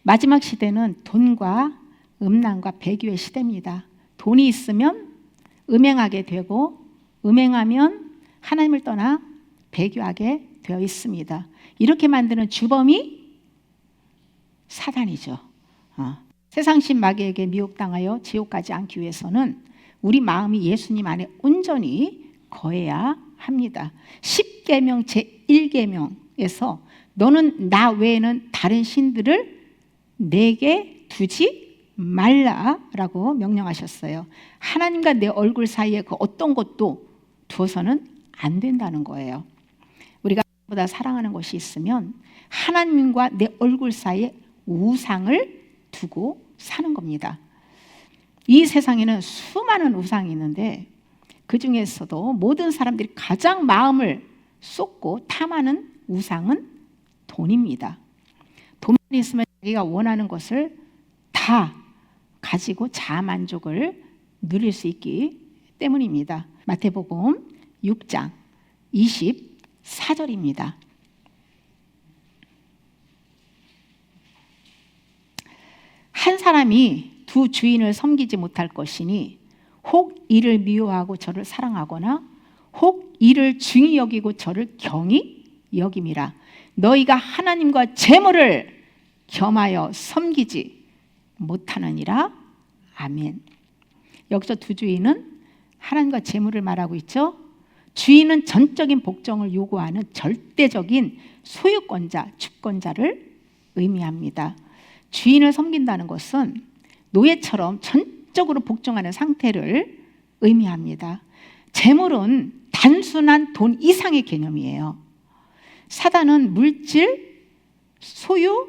마지막 시대는 돈과 음란과 배교의 시대입니다. 돈이 있으면 음행하게 되고 음행하면 하나님을 떠나 배교하게 되어 있습니다. 이렇게 만드는 주범이 사단이죠. 세상신 마귀에게 미혹당하여 지옥 가지 않기 위해서는 우리 마음이 예수님 안에 온전히 거해야 합니다. 10계명 제1계명에서 너는 나 외에는 다른 신들을 내게 두지 말라라고 명령하셨어요. 하나님과 내 얼굴 사이에 그 어떤 것도 두어서는 안 된다는 거예요. 우리가 보다 사랑하는 것이 있으면 하나님과 내 얼굴 사이에 우상을 두고 사는 겁니다. 이 세상에는 수많은 우상이 있는데 그 중에서도 모든 사람들이 가장 마음을 쏟고 탐하는 우상은 돈입니다. 돈만 있으면 자기가 원하는 것을 다 가지고 자만족을 누릴 수 있기 때문입니다. 마태복음 6장 24절입니다. 한 사람이 두 주인을 섬기지 못할 것이니 혹 이를 미워하고 저를 사랑하거나 혹 이를 중히 여기고 저를 경히 여김이라. 너희가 하나님과 재물을 겸하여 섬기지 못하느니라. 아멘. 여기서 두 주인은 하나님과 재물을 말하고 있죠. 주인은 전적인 복종을 요구하는 절대적인 소유권자, 주권자를 의미합니다. 주인을 섬긴다는 것은 노예처럼 전적으로 복종하는 상태를 의미합니다. 재물은 단순한 돈 이상의 개념이에요. 사단은 물질, 소유,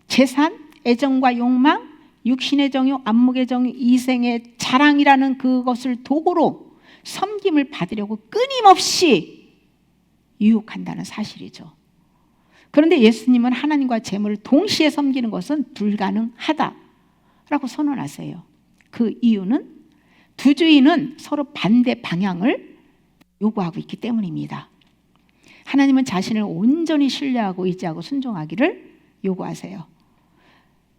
재산, 애정과 욕망, 육신의 정욕, 안목의 정욕, 이생의 자랑이라는 그것을 도구로 섬김을 받으려고 끊임없이 유혹한다는 사실이죠. 그런데 예수님은 하나님과 재물을 동시에 섬기는 것은 불가능하다라고 선언하세요. 그 이유는 두 주인은 서로 반대 방향을 요구하고 있기 때문입니다. 하나님은 자신을 온전히 신뢰하고 의지하고 순종하기를 요구하세요.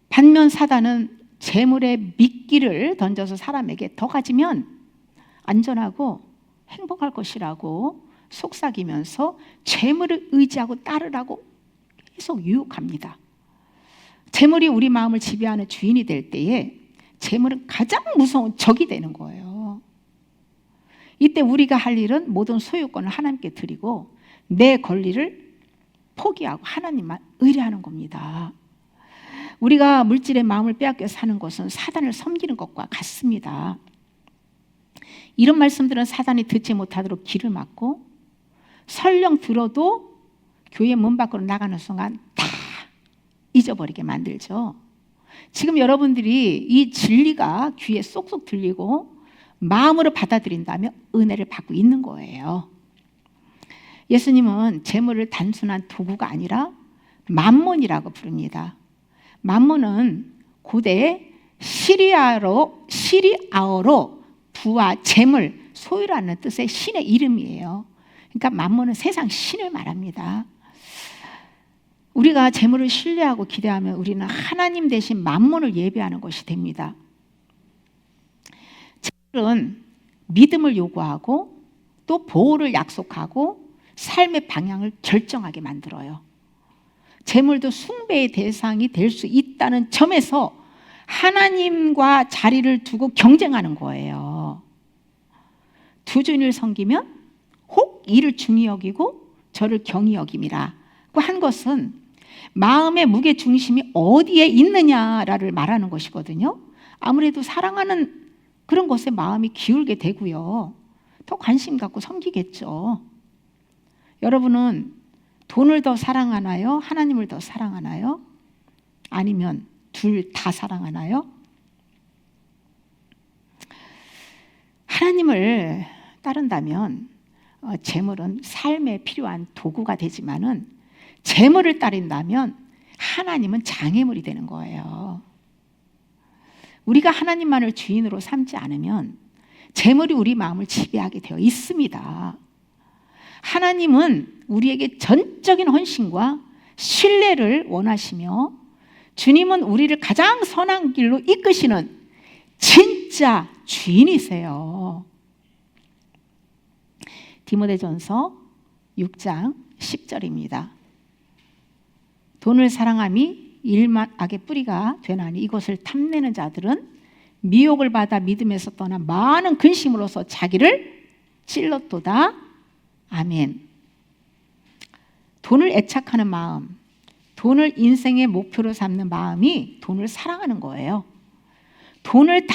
반면 사단은 재물에 미끼를 던져서 사람에게 더 가지면 안전하고 행복할 것이라고 속삭이면서 재물을 의지하고 따르라고 계속 유혹합니다. 재물이 우리 마음을 지배하는 주인이 될 때에 재물은 가장 무서운 적이 되는 거예요. 이때 우리가 할 일은 모든 소유권을 하나님께 드리고 내 권리를 포기하고 하나님만 의뢰하는 겁니다. 우리가 물질의 마음을 빼앗겨 사는 것은 사단을 섬기는 것과 같습니다. 이런 말씀들은 사단이 듣지 못하도록 귀를 막고 설령 들어도 교회 문 밖으로 나가는 순간 다 잊어버리게 만들죠. 지금 여러분들이 이 진리가 귀에 쏙쏙 들리고 마음으로 받아들인다면 은혜를 받고 있는 거예요. 예수님은 재물을 단순한 도구가 아니라 만몬이라고 부릅니다. 만몬은 고대 시리아어로 부와 재물, 소유라는 뜻의 신의 이름이에요. 그러니까 만몬은 세상 신을 말합니다. 우리가 재물을 신뢰하고 기대하면 우리는 하나님 대신 만몬을 예배하는 것이 됩니다. 재물은 믿음을 요구하고 또 보호를 약속하고 삶의 방향을 결정하게 만들어요. 재물도 숭배의 대상이 될 수 있다는 점에서 하나님과 자리를 두고 경쟁하는 거예요. 두 주인을 섬기면 혹 이를 중히 여기고 저를 경히 여김이라 한 것은 마음의 무게 중심이 어디에 있느냐를 말하는 것이거든요. 아무래도 사랑하는 그런 것에 마음이 기울게 되고요. 더 관심 갖고 섬기겠죠. 여러분은 돈을 더 사랑하나요? 하나님을 더 사랑하나요? 아니면 둘 다 사랑하나요? 하나님을 따른다면 재물은 삶에 필요한 도구가 되지만은 재물을 따른다면 하나님은 장애물이 되는 거예요. 우리가 하나님만을 주인으로 삼지 않으면 재물이 우리 마음을 지배하게 되어 있습니다. 하나님은 우리에게 전적인 헌신과 신뢰를 원하시며 주님은 우리를 가장 선한 길로 이끄시는 진짜 주인이세요. 디모데전서 6장 10절입니다. 돈을 사랑함이 일만악의 뿌리가 되나니 이것을 탐내는 자들은 미혹을 받아 믿음에서 떠나 많은 근심으로서 자기를 찔렀도다. 아멘. 돈을 애착하는 마음, 돈을 인생의 목표로 삼는 마음이 돈을 사랑하는 거예요. 돈을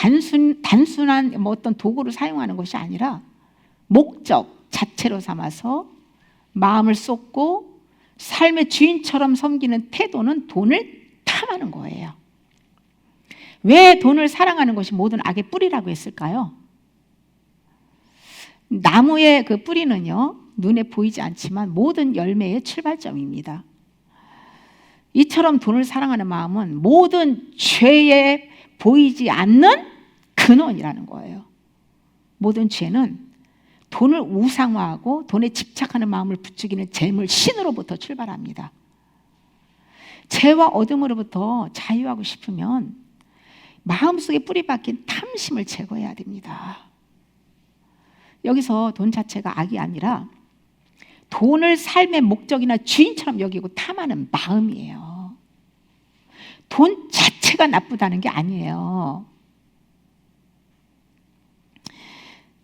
단순한 어떤 도구로 사용하는 것이 아니라 목적 자체로 삼아서 마음을 쏟고 삶의 주인처럼 섬기는 태도는 돈을 탐하는 거예요. 왜 돈을 사랑하는 것이 모든 악의 뿌리라고 했을까요? 나무의 그 뿌리는요, 눈에 보이지 않지만 모든 열매의 출발점입니다. 이처럼 돈을 사랑하는 마음은 모든 죄에 보이지 않는 근원이라는 거예요. 모든 죄는 돈을 우상화하고 돈에 집착하는 마음을 부추기는 재물, 신으로부터 출발합니다. 죄와 어둠으로부터 자유하고 싶으면 마음속에 뿌리 박힌 탐심을 제거해야 됩니다. 여기서 돈 자체가 악이 아니라 돈을 삶의 목적이나 주인처럼 여기고 탐하는 마음이에요. 돈 자체가 나쁘다는 게 아니에요.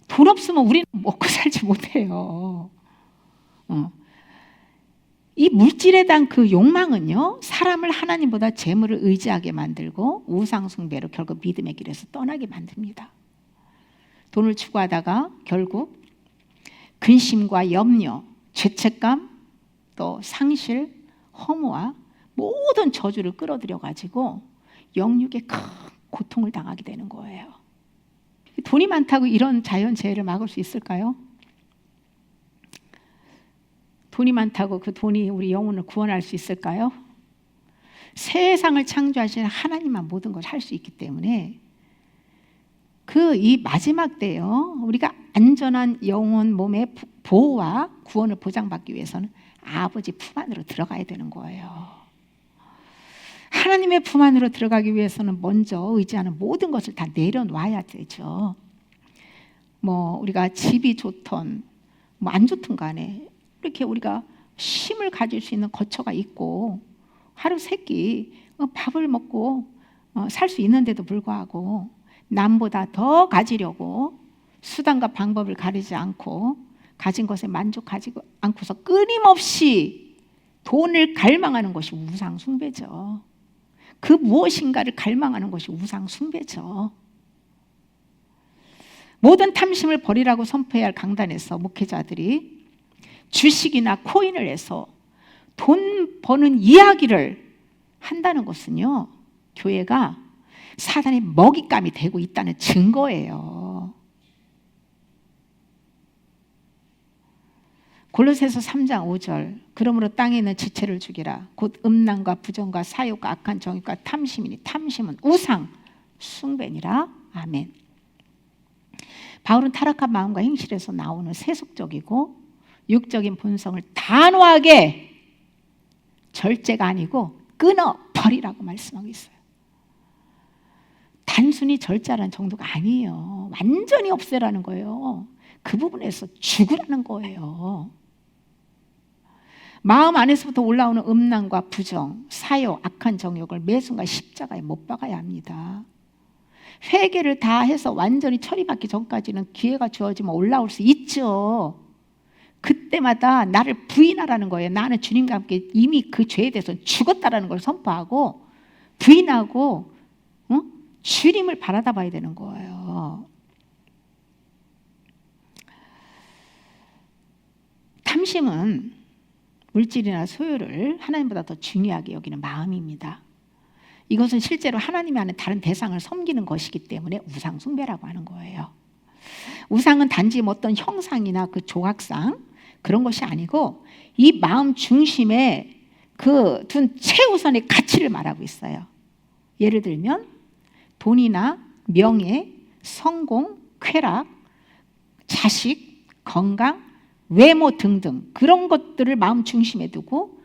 돈 없으면 우리는 먹고 살지 못해요. 이 물질에 대한 그 욕망은요, 사람을 하나님보다 재물을 의지하게 만들고 우상 숭배로 결국 믿음의 길에서 떠나게 만듭니다. 돈을 추구하다가 결국 근심과 염려, 죄책감, 또 상실, 허무와 모든 저주를 끌어들여 가지고 영육에 큰 고통을 당하게 되는 거예요. 돈이 많다고 이런 자연재해를 막을 수 있을까요? 돈이 많다고 그 돈이 우리 영혼을 구원할 수 있을까요? 세상을 창조하시는 하나님만 모든 걸 할 수 있기 때문에 이 마지막 때요, 우리가 안전한 영혼 몸의 보호와 구원을 보장받기 위해서는 아버지 품 안으로 들어가야 되는 거예요. 하나님의 품 안으로 들어가기 위해서는 먼저 의지하는 모든 것을 다 내려놔야 되죠. 우리가 집이 좋던 안 좋든 간에 이렇게 우리가 쉼을 가질 수 있는 거처가 있고 하루 세끼 밥을 먹고 살 수 있는데도 불구하고 남보다 더 가지려고 수단과 방법을 가리지 않고 가진 것에 만족하지 않고서 끊임없이 돈을 갈망하는 것이 우상 숭배죠. 그 무엇인가를 갈망하는 것이 우상 숭배죠. 모든 탐심을 버리라고 선포해야 할 강단에서 목회자들이 주식이나 코인을 해서 돈 버는 이야기를 한다는 것은요, 교회가 사단의 먹잇감이 되고 있다는 증거예요. 골로새서 3장 5절, 그러므로 땅에 있는 지체를 죽이라. 곧 음란과 부정과 사욕과 악한 정욕과 탐심이니 탐심은 우상 숭배니라. 아멘. 바울은 타락한 마음과 행실에서 나오는 세속적이고 육적인 본성을 단호하게 절제가 아니고 끊어버리라고 말씀하고 있어요. 단순히 절제하라는 정도가 아니에요. 완전히 없애라는 거예요. 그 부분에서 죽으라는 거예요. 마음 안에서부터 올라오는 음란과 부정, 사욕, 악한 정욕을 매 순간 십자가에 못 박아야 합니다. 회개를 다 해서 완전히 처리받기 전까지는 기회가 주어지면 올라올 수 있죠. 그때마다 나를 부인하라는 거예요. 나는 주님과 함께 이미 그 죄에 대해서 죽었다라는 걸 선포하고 부인하고 주님을 바라다 봐야 되는 거예요. 탐심은 물질이나 소유를 하나님보다 더 중요하게 여기는 마음입니다. 이것은 실제로 하나님이 하는 다른 대상을 섬기는 것이기 때문에 우상 숭배라고 하는 거예요. 우상은 단지 어떤 형상이나 그 조각상 그런 것이 아니고 이 마음 중심에 그 둔 최우선의 가치를 말하고 있어요. 예를 들면 돈이나 명예, 성공, 쾌락, 자식, 건강, 외모 등등 그런 것들을 마음 중심에 두고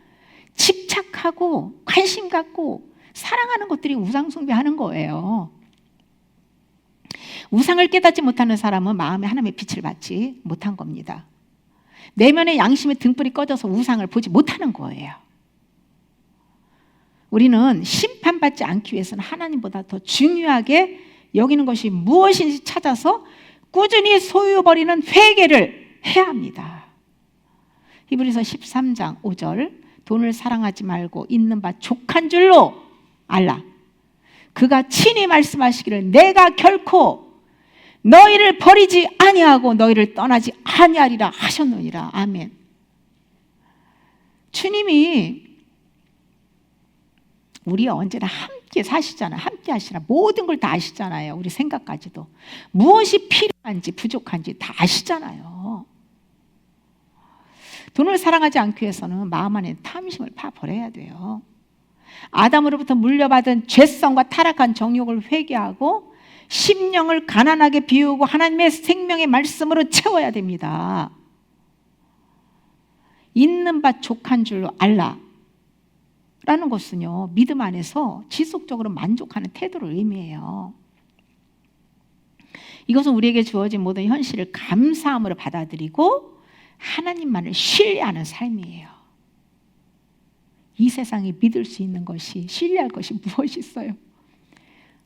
집착하고 관심 갖고 사랑하는 것들이 우상 숭배하는 거예요. 우상을 깨닫지 못하는 사람은 마음에 하나님의 빛을 받지 못한 겁니다. 내면의 양심의 등불이 꺼져서 우상을 보지 못하는 거예요. 우리는 심판받지 않기 위해서는 하나님보다 더 중요하게 여기는 것이 무엇인지 찾아서 꾸준히 소유버리는 회개를 해야 합니다. 히브리서 13장 5절, 돈을 사랑하지 말고 있는 바 족한 줄로 알라. 그가 친히 말씀하시기를 내가 결코 너희를 버리지 아니하고 너희를 떠나지 아니하리라 하셨느니라. 아멘. 주님이 우리와 언제나 함께 사시잖아요. 함께 하시라. 모든 걸 다 아시잖아요. 우리 생각까지도. 무엇이 필요한지 부족한지 다 아시잖아요. 돈을 사랑하지 않기 위해서는 마음 안에 탐심을 파버려야 돼요. 아담으로부터 물려받은 죄성과 타락한 정욕을 회개하고 심령을 가난하게 비우고 하나님의 생명의 말씀으로 채워야 됩니다. 있는 바 족한 줄로 알라 라는 것은요, 믿음 안에서 지속적으로 만족하는 태도를 의미해요. 이것은 우리에게 주어진 모든 현실을 감사함으로 받아들이고 하나님만을 신뢰하는 삶이에요. 이 세상에 믿을 수 있는 것이, 신뢰할 것이 무엇이 있어요?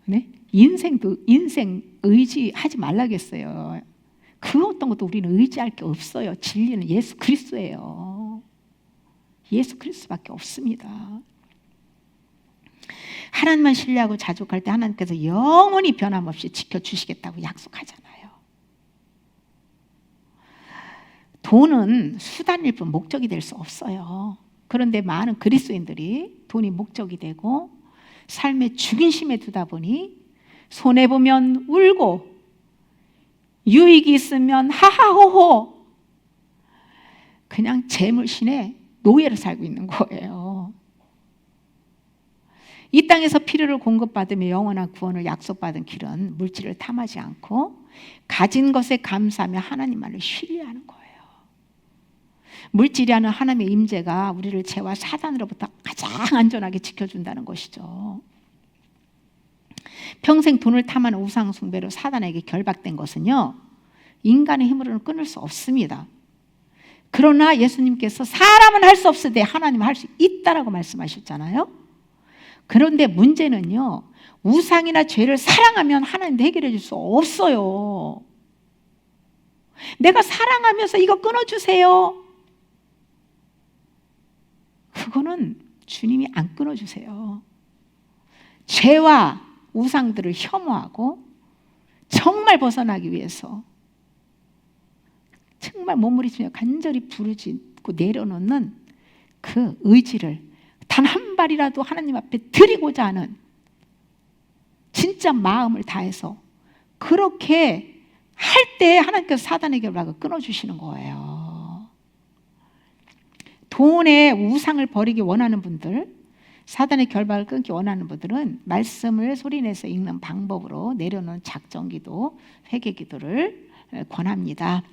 네? 인생 의지하지 말라겠어요. 그 어떤 것도 우리는 의지할 게 없어요. 진리는 예수 그리스도예요. 예수 그리스도밖에 없습니다. 하나님만 신뢰하고 자족할 때 하나님께서 영원히 변함없이 지켜주시겠다고 약속하잖아요. 돈은 수단일 뿐 목적이 될 수 없어요. 그런데 많은 그리스도인들이 돈이 목적이 되고 삶의 주인심에 두다 보니 손해보면 울고 유익이 있으면 하하호호 그냥 재물신의 노예로 살고 있는 거예요. 이 땅에서 필요를 공급받으며 영원한 구원을 약속받은 길은 물질을 탐하지 않고 가진 것에 감사하며 하나님만을 신뢰하는 거예요. 물질이라는 하나님의 임재가 우리를 죄와 사단으로부터 가장 안전하게 지켜준다는 것이죠. 평생 돈을 탐하는 우상 숭배로 사단에게 결박된 것은요, 인간의 힘으로는 끊을 수 없습니다. 그러나 예수님께서 사람은 할 수 없으되 하나님은 할 수 있다라고 말씀하셨잖아요. 그런데 문제는요, 우상이나 죄를 사랑하면 하나님도 해결해 줄 수 없어요. 내가 사랑하면서 이거 끊어주세요. 그거는 주님이 안 끊어주세요. 죄와 우상들을 혐오하고 정말 벗어나기 위해서 정말 몸부림치며 간절히 부르짖고 내려놓는 그 의지를 단 한 발이라도 하나님 앞에 드리고자 하는 진짜 마음을 다해서 그렇게 할 때 하나님께서 사단의 결박을 끊어주시는 거예요. 돈의 우상을 버리기 원하는 분들, 사단의 결박을 끊기 원하는 분들은 말씀을 소리내서 읽는 방법으로 내려놓은 작정기도, 회개기도를 권합니다.